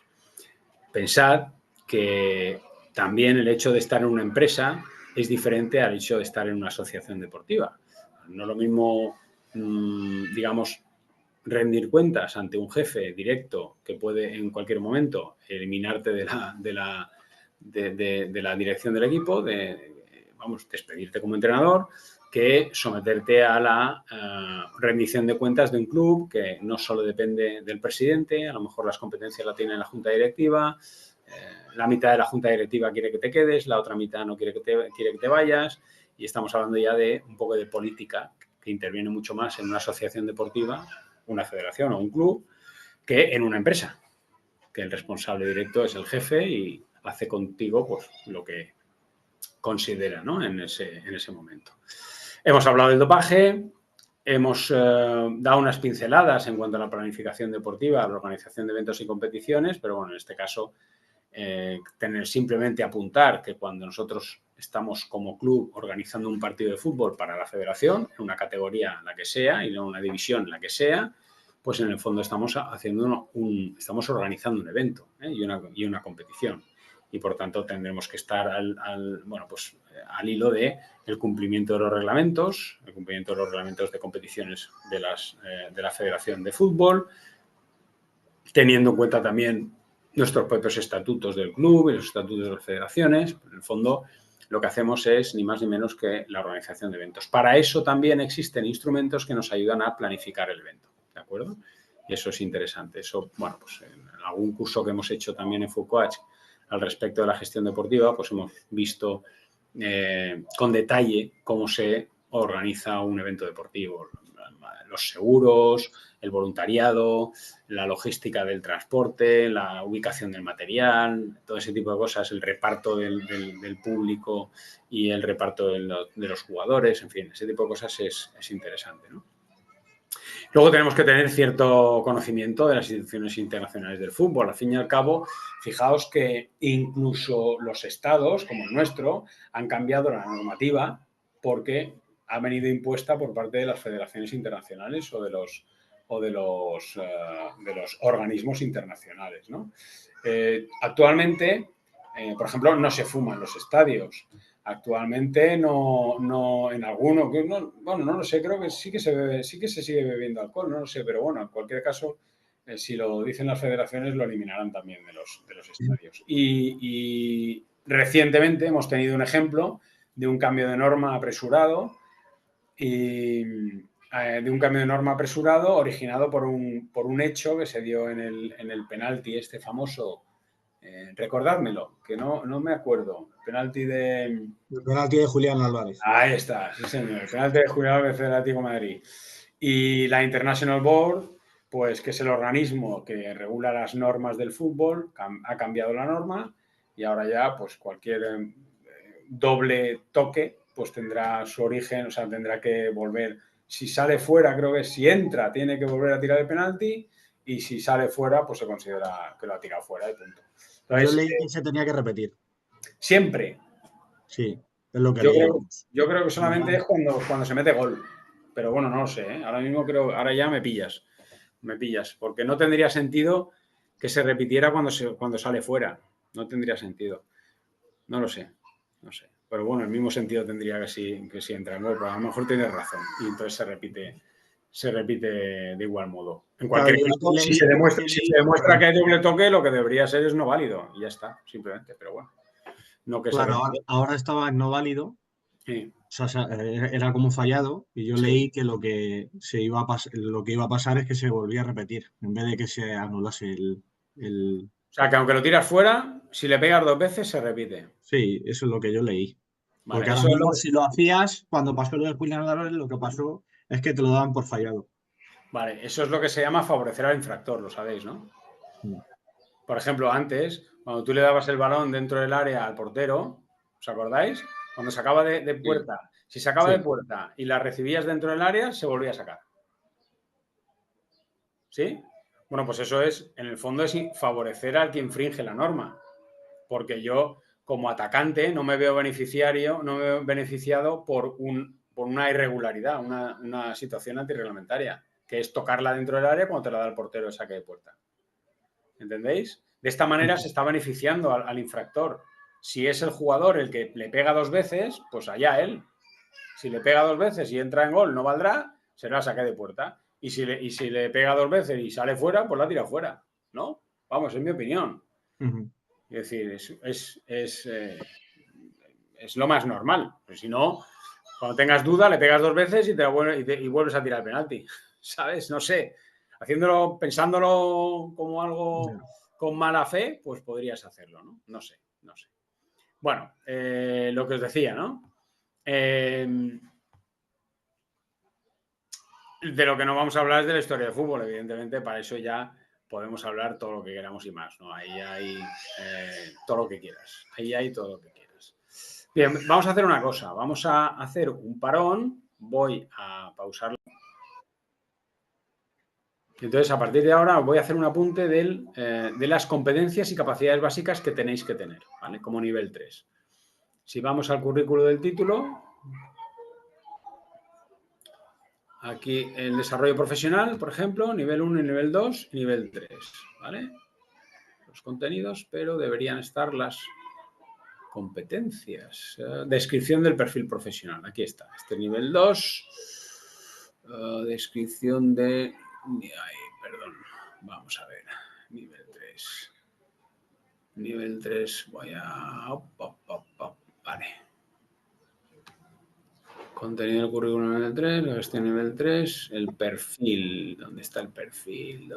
Pensad que también el hecho de estar en una empresa es diferente al hecho de estar en una asociación deportiva. No es lo mismo, digamos, rendir cuentas ante un jefe directo que puede en cualquier momento eliminarte de la dirección del equipo, despedirte como entrenador, que someterte a la rendición de cuentas de un club que no solo depende del presidente, a lo mejor las competencias la tiene la junta directiva, la mitad de la junta directiva quiere que te quedes, la otra mitad no quiere que te vayas, y estamos hablando ya de un poco de política que interviene mucho más en una asociación deportiva, una federación o un club, que en una empresa, que el responsable directo es el jefe y hace contigo pues lo que considera, ¿no? en ese momento. Hemos hablado del dopaje, hemos dado unas pinceladas en cuanto a la planificación deportiva, la organización de eventos y competiciones, pero bueno, en este caso tener simplemente apuntar que cuando nosotros estamos como club organizando un partido de fútbol para la federación, en una categoría en la que sea y en una división en la que sea, pues en el fondo estamos organizando un evento y una competición. Y por tanto tendremos que estar al hilo de el cumplimiento de los reglamentos, de competiciones de la Federación de Fútbol, teniendo en cuenta también nuestros propios estatutos del club y los estatutos de las federaciones. En el fondo, lo que hacemos es ni más ni menos que la organización de eventos. Para eso también existen instrumentos que nos ayudan a planificar el evento, ¿de acuerdo? Y eso es interesante. Eso, bueno, pues en algún curso que hemos hecho también en FUCOACH al respecto de la gestión deportiva, pues hemos visto con detalle cómo se organiza un evento deportivo. Los seguros, el voluntariado, la logística del transporte, la ubicación del material, todo ese tipo de cosas, el reparto del público y el reparto de los jugadores, en fin, ese tipo de cosas es interesante, ¿no? Luego tenemos que tener cierto conocimiento de las instituciones internacionales del fútbol. Al fin y al cabo, fijaos que incluso los estados, como el nuestro, han cambiado la normativa porque ha venido impuesta por parte de las federaciones internacionales o de los organismos internacionales, ¿no? Actualmente, por ejemplo, no se fuma en los estadios. Actualmente no en alguno, no lo sé, creo que sí que se sigue bebiendo alcohol, no lo sé, pero bueno, en cualquier caso, si lo dicen las federaciones, lo eliminarán también de los estadios. Y recientemente hemos tenido un ejemplo de un cambio de norma apresurado originado por un hecho que se dio en el penalti este famoso Recordádmelo, que no me acuerdo. Penalti de... El penalti de Julián Álvarez. Ahí está, sí señor. El penalti de Julián Álvarez del Atlético de Madrid. Y la International Board, pues que es el organismo que regula las normas del fútbol, ha cambiado la norma y ahora ya pues cualquier doble toque pues tendrá su origen, o sea, tendrá que volver. Si sale fuera, creo que si entra, tiene que volver a tirar el penalti y si sale fuera, pues se considera que lo ha tirado fuera y punto. Entonces, yo leí que se tenía que repetir. Siempre. Sí, es lo que leí. Yo creo que solamente es cuando se mete gol. Pero bueno, no lo sé, ¿eh? Ahora mismo ahora ya me pillas, porque no tendría sentido que se repitiera cuando sale fuera. No tendría sentido. No lo sé. Pero bueno, el mismo sentido tendría que si entra en gol, pero a lo mejor tienes razón. Y entonces se repite de igual modo. En cualquier caso, si se demuestra que hay doble toque, lo que debería ser es no válido. Y ya está, simplemente. Pero bueno. No que claro, ahora estaba en no válido. Sí. O sea, era como fallado y yo leí que lo que iba a pasar es que se volvía a repetir en vez de que se anulase el... O sea, que aunque lo tiras fuera, si le pegas 2 veces, se repite. Sí, eso es lo que yo leí. Vale, porque ahora mismo, si lo hacías, cuando pasó lo de Julián Álvarez, lo que pasó es que te lo daban por fallado. Vale, eso es lo que se llama favorecer al infractor, lo sabéis, ¿no? Por ejemplo, antes, cuando tú le dabas el balón dentro del área al portero, ¿os acordáis? Cuando sacaba de puerta, si sacaba de puerta y la recibías dentro del área, se volvía a sacar. ¿Sí? Bueno, pues eso es, en el fondo, es favorecer al que infringe la norma. Porque yo, como atacante, no me veo beneficiado por una irregularidad, una situación antirreglamentaria, que es tocarla dentro del área cuando te la da el portero de saque de puerta. ¿Entendéis? De esta manera se está beneficiando al infractor. Si es el jugador el que le pega 2 veces, pues allá él. Si le pega 2 veces y entra en gol, no valdrá, será saque de puerta. Y si le pega 2 veces y sale fuera, pues la tira fuera. ¿No? Vamos, es mi opinión. Es decir, es lo más normal. Pero si no, cuando tengas duda, le pegas 2 veces y vuelves a tirar el penalti. ¿Sabes? No sé. Pensándolo como algo con mala fe, pues podrías hacerlo, ¿no? No sé. Bueno, lo que os decía, ¿no? De lo que no vamos a hablar es de la historia del fútbol, evidentemente, para eso ya podemos hablar todo lo que queramos y más, ¿no? Ahí hay todo lo que quieras. Ahí hay todo lo que quieras. Bien, vamos a hacer una cosa. Vamos a hacer un parón. Voy a pausarlo. Entonces, a partir de ahora, voy a hacer un apunte de las competencias y capacidades básicas que tenéis que tener, ¿vale? Como nivel 3. Si vamos al currículo del título, aquí el desarrollo profesional, por ejemplo, nivel 1, nivel 2 y nivel 3, ¿vale? Los contenidos, pero deberían estar las competencias. Descripción del perfil profesional, aquí está. Este nivel 2, descripción de... perdón, vamos a ver, nivel 3. Nivel 3, voy a... Vale. Contenido del currículum nivel 3, la gestión nivel 3, el perfil. ¿Dónde está el perfil?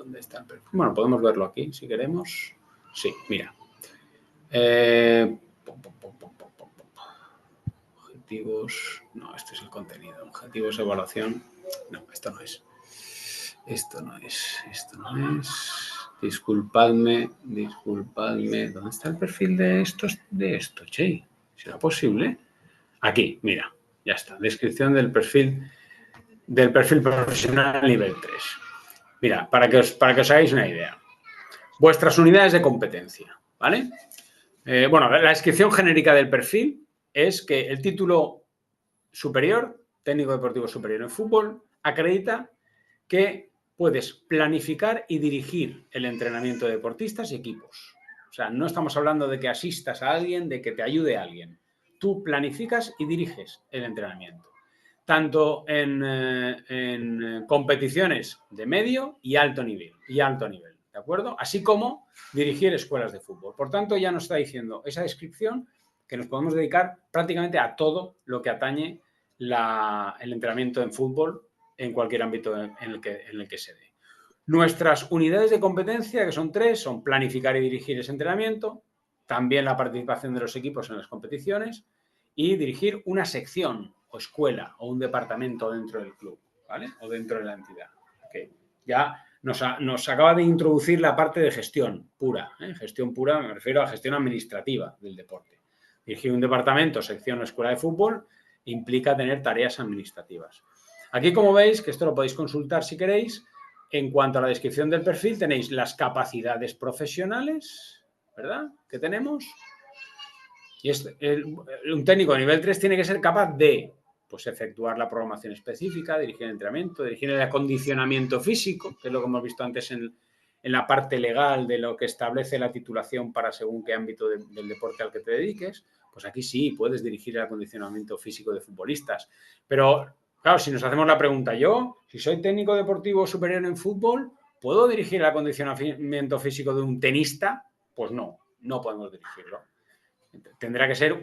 Bueno, podemos verlo aquí si queremos. Sí, mira. Objetivos. No, este es el contenido. Objetivos, evaluación. No, esto no es. Disculpadme. ¿Dónde está el perfil de esto? Che, ¿será posible? Aquí, mira. Ya está. Descripción del perfil profesional nivel 3. Mira, para que os hagáis una idea. Vuestras unidades de competencia, ¿vale? Bueno, la descripción genérica del perfil es que el título superior, técnico deportivo superior en fútbol, acredita que puedes planificar y dirigir el entrenamiento de deportistas y equipos. O sea, no estamos hablando de que asistas a alguien, de que te ayude a alguien. Tú planificas y diriges el entrenamiento, tanto en competiciones de medio y alto nivel, ¿de acuerdo? Así como dirigir escuelas de fútbol. Por tanto, ya nos está diciendo esa descripción que nos podemos dedicar prácticamente a todo lo que atañe el entrenamiento en fútbol en cualquier ámbito en el que se dé. Nuestras unidades de competencia, que son 3, son planificar y dirigir ese entrenamiento, también la participación de los equipos en las competiciones y dirigir una sección o escuela o un departamento dentro del club, ¿vale? O dentro de la entidad. Okay. Ya nos acaba de introducir la parte de gestión pura. Gestión pura, me refiero a gestión administrativa del deporte. Dirigir un departamento, sección o escuela de fútbol implica tener tareas administrativas. Aquí, como veis, que esto lo podéis consultar si queréis, en cuanto a la descripción del perfil tenéis las capacidades profesionales, ¿verdad?, que tenemos. Y un técnico de nivel 3 tiene que ser capaz de, pues, efectuar la programación específica, dirigir el entrenamiento, dirigir el acondicionamiento físico, que es lo que hemos visto antes en la parte legal de lo que establece la titulación para según qué ámbito del deporte al que te dediques. Pues aquí sí, puedes dirigir el acondicionamiento físico de futbolistas. Pero, claro, si nos hacemos la pregunta, yo, si soy técnico deportivo superior en fútbol, ¿puedo dirigir el acondicionamiento físico de un tenista? Pues no, no podemos dirigirlo. Tendrá que ser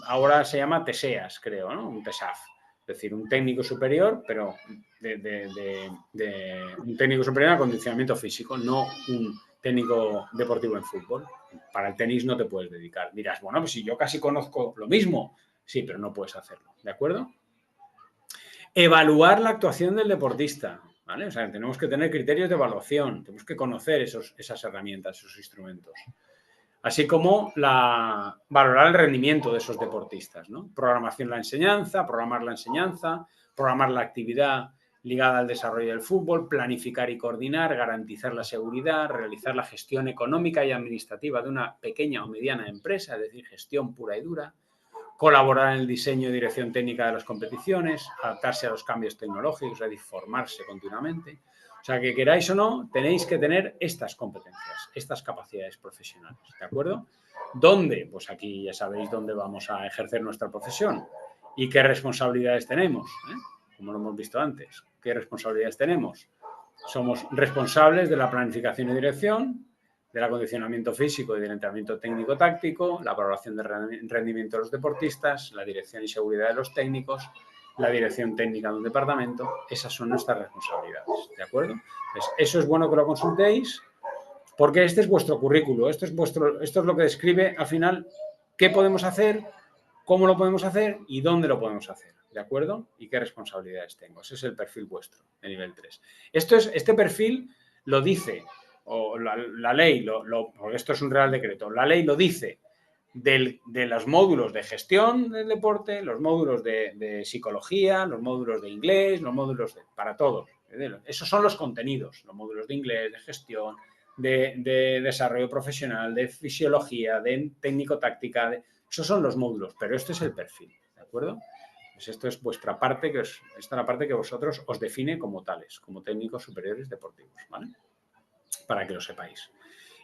ahora se llama TESEAS, creo, ¿no? Un TESAF. Es decir, un técnico superior, pero un técnico superior en acondicionamiento físico, no un técnico deportivo en fútbol. Para el tenis no te puedes dedicar. Dirás, bueno, pues si yo casi conozco lo mismo. Sí, pero no puedes hacerlo, ¿de acuerdo? Evaluar la actuación del deportista, ¿vale? O sea, tenemos que tener criterios de evaluación, tenemos que conocer esas herramientas, esos instrumentos. Así como valorar el rendimiento de esos deportistas, ¿no? Programación de la enseñanza, programar la enseñanza, programar la actividad ligada al desarrollo del fútbol, planificar y coordinar, garantizar la seguridad, realizar la gestión económica y administrativa de una pequeña o mediana empresa, es decir, gestión pura y dura, colaborar en el diseño y dirección técnica de las competiciones, adaptarse a los cambios tecnológicos, es decir, formarse continuamente. O sea, que queráis o no, tenéis que tener estas competencias, estas capacidades profesionales, ¿de acuerdo? ¿Dónde? Pues aquí ya sabéis dónde vamos a ejercer nuestra profesión y qué responsabilidades tenemos, como lo hemos visto antes. ¿Qué responsabilidades tenemos? Somos responsables de la planificación y dirección, del acondicionamiento físico y del entrenamiento técnico-táctico, la valoración del rendimiento de los deportistas, la dirección y seguridad de los técnicos, la dirección técnica de un departamento. Esas son nuestras responsabilidades, ¿de acuerdo? Pues eso es bueno que lo consultéis, porque este es vuestro currículo, esto es lo que describe al final qué podemos hacer, cómo lo podemos hacer y dónde lo podemos hacer, ¿de acuerdo? Y qué responsabilidades tengo. Ese es el perfil vuestro de nivel 3. Este perfil lo dice, o la ley, porque esto es un real decreto, la ley lo dice de los módulos de gestión del deporte, los módulos de psicología, los módulos de inglés, los módulos para todos. Esos son los contenidos, los módulos de inglés, de gestión, de desarrollo profesional, de fisiología, de técnico-táctica, esos son los módulos, pero este es el perfil, ¿de acuerdo? Pues esto es vuestra parte, esta es la parte que vosotros os define como tales, como técnicos superiores deportivos, ¿vale? Para que lo sepáis.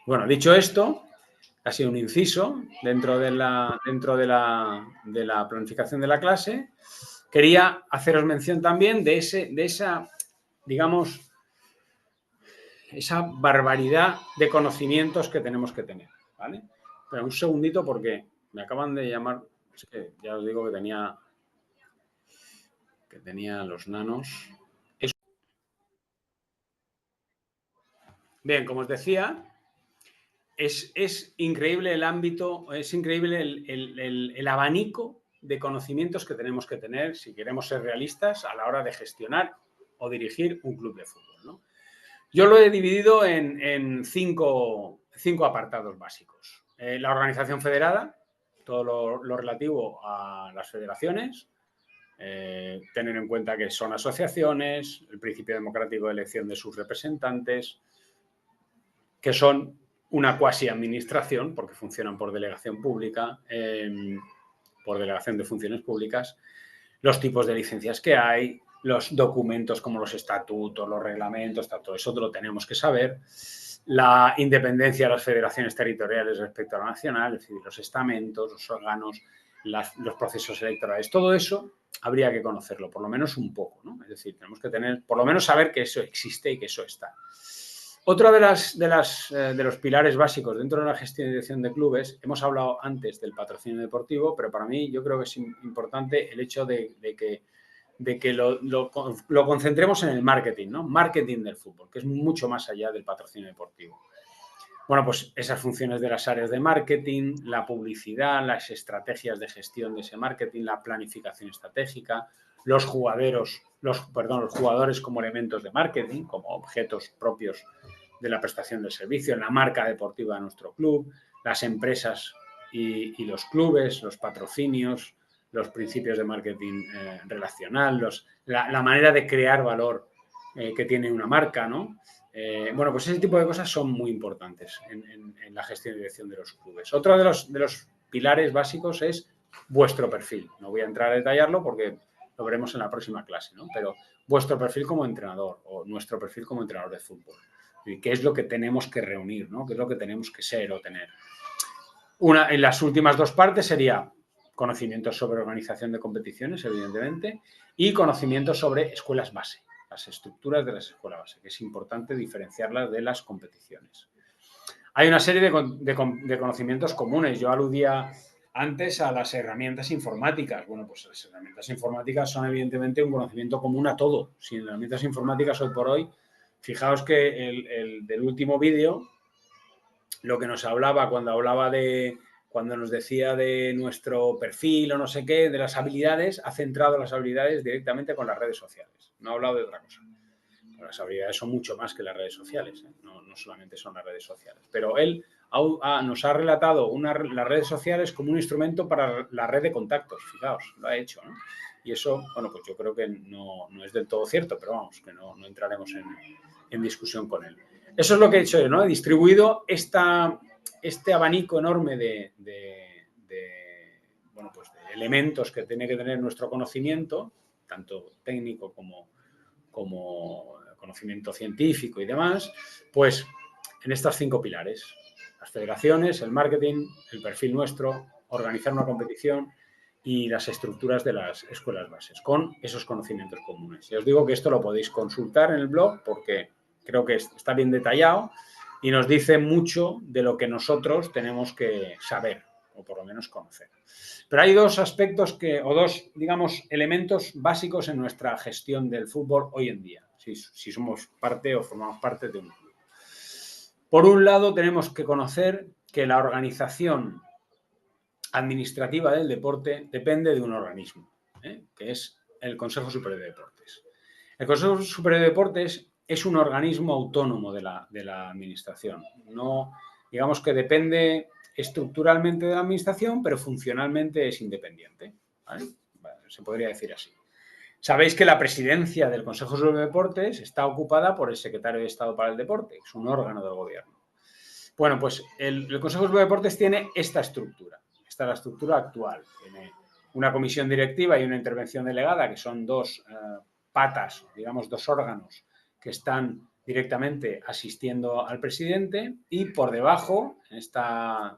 Bueno, dicho esto, ha sido un inciso dentro de la planificación de la clase. Quería haceros mención también de esa, digamos, esa barbaridad de conocimientos que tenemos que tener, ¿vale? Pero un segundito porque me acaban de llamar, es que ya os digo que tenía los nanos. Bien, como os decía, es increíble el ámbito, es increíble el abanico de conocimientos que tenemos que tener si queremos ser realistas a la hora de gestionar o dirigir un club de fútbol, ¿no? Yo lo he dividido en cinco apartados básicos. La organización federada, todo lo relativo a las federaciones, tener en cuenta que son asociaciones, el principio democrático de elección de sus representantes, que son una cuasi administración, porque funcionan por delegación pública, por delegación de funciones públicas, los tipos de licencias que hay, los documentos como los estatutos, los reglamentos, todo eso lo tenemos que saber, la independencia de las federaciones territoriales respecto a la nacional, es decir, los estamentos, los órganos, los procesos electorales, todo eso habría que conocerlo, por lo menos un poco, ¿no? Es decir, tenemos que tener, por lo menos saber que eso existe y que eso está. Otro de los pilares básicos dentro de la gestión y dirección de clubes, hemos hablado antes del patrocinio deportivo, pero para mí yo creo que es importante el hecho de que que lo concentremos en el marketing, ¿no? Marketing del fútbol, que es mucho más allá del patrocinio deportivo. Bueno, pues esas funciones de las áreas de marketing, la publicidad, las estrategias de gestión de ese marketing, la planificación estratégica, los jugadores como elementos de marketing, como objetos propios de la prestación del servicio, la marca deportiva de nuestro club, las empresas y los clubes, los patrocinios, los principios de marketing relacional, la manera de crear valor que tiene una marca, ¿no? Bueno, pues ese tipo de cosas son muy importantes en la gestión y dirección de los clubes. Otro de los pilares básicos es vuestro perfil. No voy a entrar a detallarlo porque lo veremos en la próxima clase, ¿no? Pero vuestro perfil como entrenador o nuestro perfil como entrenador de fútbol. ¿Y qué es lo que tenemos que reunir, ¿no? ¿Qué es lo que tenemos que ser o tener? En las últimas dos partes sería conocimientos sobre organización de competiciones, evidentemente, y conocimientos sobre escuelas base, las estructuras de las escuelas base, que es importante diferenciarlas de las competiciones. Hay una serie de conocimientos comunes. Yo aludía antes a las herramientas informáticas. Bueno, pues las herramientas informáticas son evidentemente un conocimiento común a todo. Sin herramientas informáticas hoy por hoy, fijaos que el del último vídeo, lo que nos hablaba cuando nos decía de nuestro perfil o no sé qué, de las habilidades, ha centrado las habilidades directamente con las redes sociales. No ha hablado de otra cosa. Las habilidades son mucho más que las redes sociales, ¿eh? No solamente son las redes sociales. Pero él nos ha relatado las redes sociales como un instrumento para la red de contactos. Fijaos, lo ha hecho, ¿no? Y eso, bueno, pues yo creo que no es del todo cierto, pero vamos, que no entraremos en discusión con él. Eso es lo que he hecho yo, ¿no? He distribuido este abanico enorme de elementos que tiene que tener nuestro conocimiento, tanto técnico como conocimiento científico y demás, pues en estos 5 pilares: las federaciones, el marketing, el perfil nuestro, organizar una competición y las estructuras de las escuelas bases, con esos conocimientos comunes. Y os digo que esto lo podéis consultar en el blog porque creo que está bien detallado y nos dice mucho de lo que nosotros tenemos que saber o por lo menos conocer. Pero hay dos aspectos digamos, elementos básicos en nuestra gestión del fútbol hoy en día, si somos parte o formamos parte de un club. Por un lado, tenemos que conocer que la organización administrativa del deporte depende de un organismo, que es el Consejo Superior de Deportes. El Consejo Superior de Deportes es un organismo autónomo de la administración. No, digamos que depende estructuralmente de la administración, pero funcionalmente es independiente, ¿vale? Se podría decir así. Sabéis que la presidencia del Consejo Superior de Deportes está ocupada por el secretario de Estado para el Deporte, que es un órgano del gobierno. Bueno, pues el Consejo Superior de Deportes tiene esta estructura. Esta es la estructura actual. Tiene una comisión directiva y una intervención delegada, que son dos patas, digamos, dos órganos que están directamente asistiendo al presidente, y por debajo, en esta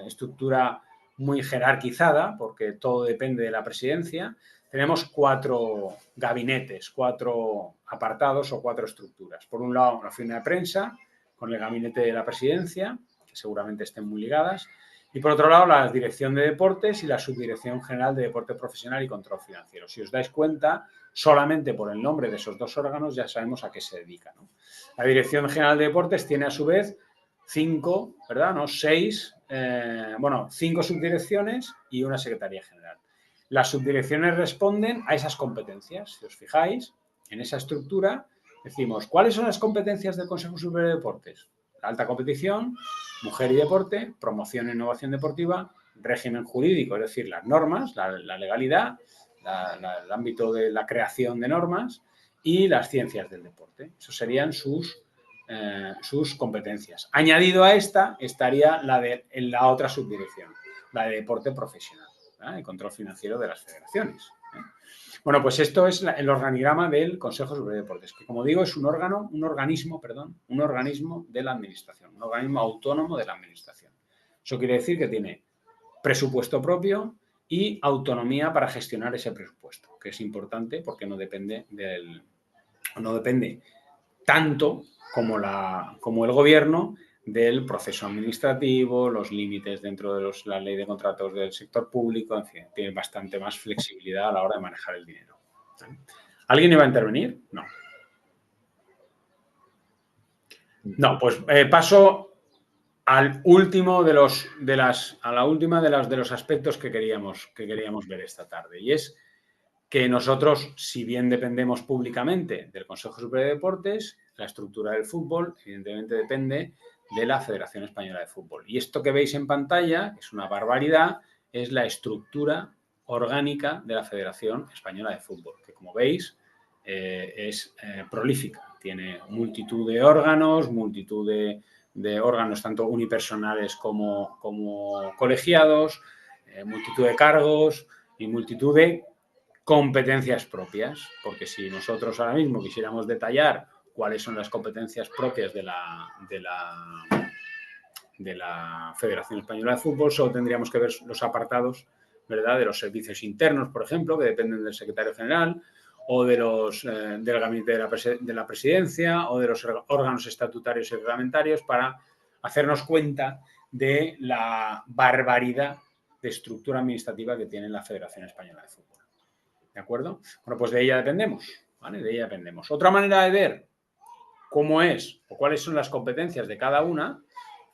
estructura muy jerarquizada, porque todo depende de la presidencia, tenemos 4 gabinetes, 4 apartados o 4 estructuras. Por un lado, una oficina de prensa, con el gabinete de la presidencia, que seguramente estén muy ligadas, y por otro lado la Dirección de Deportes y la Subdirección General de Deporte Profesional y Control Financiero. Si os dais cuenta, solamente por el nombre de esos dos órganos ya sabemos a qué se dedica, ¿no? La Dirección General de Deportes tiene a su vez 5, ¿verdad? ¿No? 5 subdirecciones y una Secretaría General. Las subdirecciones responden a esas competencias. Si os fijáis, en esa estructura decimos, ¿cuáles son las competencias del Consejo Superior de Deportes? La alta competición, mujer y deporte, promoción e innovación deportiva, régimen jurídico, es decir, las normas, la legalidad, el ámbito de la creación de normas, y las ciencias del deporte. Esas serían sus competencias. Añadido a esta estaría en la otra subdirección, la de deporte profesional, ¿eh? El control financiero de las federaciones. Bueno, pues esto es el organigrama del Consejo Superior de Deportes, que, como digo, es un organismo de la administración, un organismo autónomo de la administración. Eso quiere decir que tiene presupuesto propio y autonomía para gestionar ese presupuesto, que es importante porque no depende tanto como el gobierno del proceso administrativo, los límites dentro de la ley de contratos del sector público, en fin, tiene bastante más flexibilidad a la hora de manejar el dinero. ¿Alguien iba a intervenir? No. No, pues paso al último de los aspectos que queríamos ver esta tarde, y es que nosotros, si bien dependemos públicamente del Consejo Superior de Deportes, la estructura del fútbol evidentemente depende de la Federación Española de Fútbol. Y esto que veis en pantalla, que es una barbaridad, es la estructura orgánica de la Federación Española de Fútbol, que como veis es prolífica. Tiene multitud de órganos, multitud de órganos tanto unipersonales como colegiados, multitud de cargos y multitud de competencias propias, porque si nosotros ahora mismo quisiéramos detallar cuáles son las competencias propias de la Federación Española de Fútbol, solo tendríamos que ver los apartados, ¿verdad?, de los servicios internos, por ejemplo, que dependen del secretario general, o del gabinete de la presidencia, o de los órganos estatutarios y reglamentarios, para hacernos cuenta de la barbaridad de estructura administrativa que tiene la Federación Española de Fútbol. ¿De acuerdo? Bueno, pues de ella dependemos, ¿vale? De ella dependemos. Otra manera de ver cómo es o cuáles son las competencias de cada una,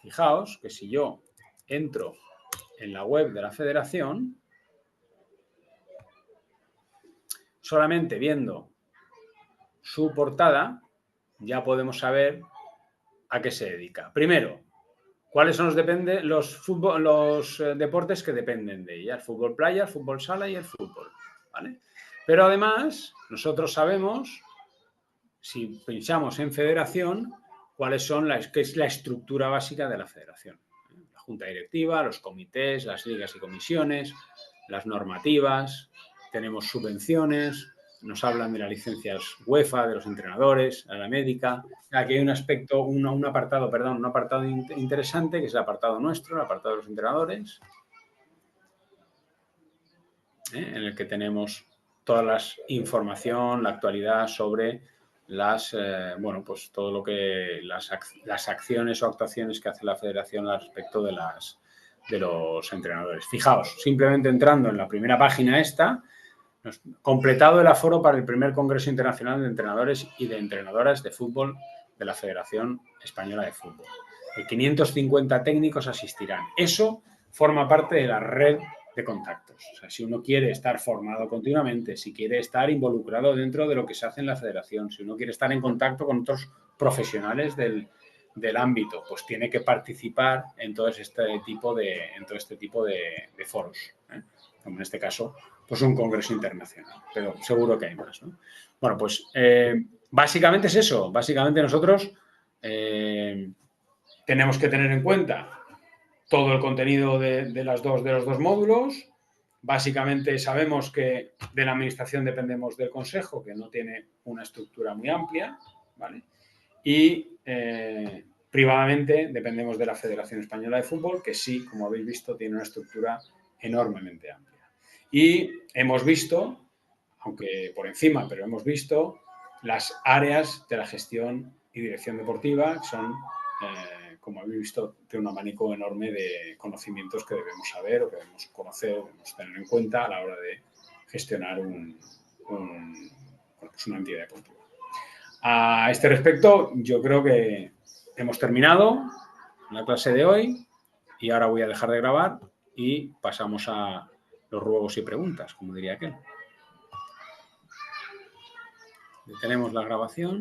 fijaos que si yo entro en la web de la Federación, solamente viendo su portada ya podemos saber a qué se dedica. Primero, ¿cuáles son los deportes que dependen de ella? El fútbol playa, el fútbol sala y el fútbol, ¿vale? Pero además, nosotros sabemos, si pinchamos en Federación, qué es la estructura básica de la Federación. La Junta Directiva, los comités, las ligas y comisiones, las normativas, tenemos subvenciones, nos hablan de las licencias UEFA, de los entrenadores, de la médica. Aquí hay un apartado interesante, que es el apartado nuestro, el apartado de los entrenadores, en el que tenemos toda la información, la actualidad sobre todo lo que las acciones o actuaciones que hace la Federación al respecto de los entrenadores. Fijaos, simplemente entrando en la primera página completado el aforo para el primer Congreso Internacional de Entrenadores y de Entrenadoras de Fútbol de la Federación Española de Fútbol. 550 técnicos asistirán. Eso forma parte de la red de contactos. O sea, si uno quiere estar formado continuamente, si quiere estar involucrado dentro de lo que se hace en la Federación, si uno quiere estar en contacto con otros profesionales del ámbito, pues tiene que participar en todo este tipo de foros, como en este caso, pues un congreso internacional, pero seguro que hay más, ¿no? Bueno, pues básicamente es eso. Básicamente nosotros tenemos que tener en cuenta todo el contenido de los dos módulos. Básicamente sabemos que de la administración dependemos del consejo, que no tiene una estructura muy amplia, ¿vale? Y privadamente dependemos de la Federación Española de Fútbol, que sí, como habéis visto, tiene una estructura enormemente amplia. Y hemos visto, aunque por encima, pero hemos visto las áreas de la gestión y dirección deportiva, que son, como habéis visto, de un abanico enorme de conocimientos que debemos saber o que debemos conocer o debemos tener en cuenta a la hora de gestionar una entidad deportiva. A este respecto, yo creo que hemos terminado la clase de hoy y ahora voy a dejar de grabar y pasamos a los ruegos y preguntas, como diría aquel. Detenemos la grabación.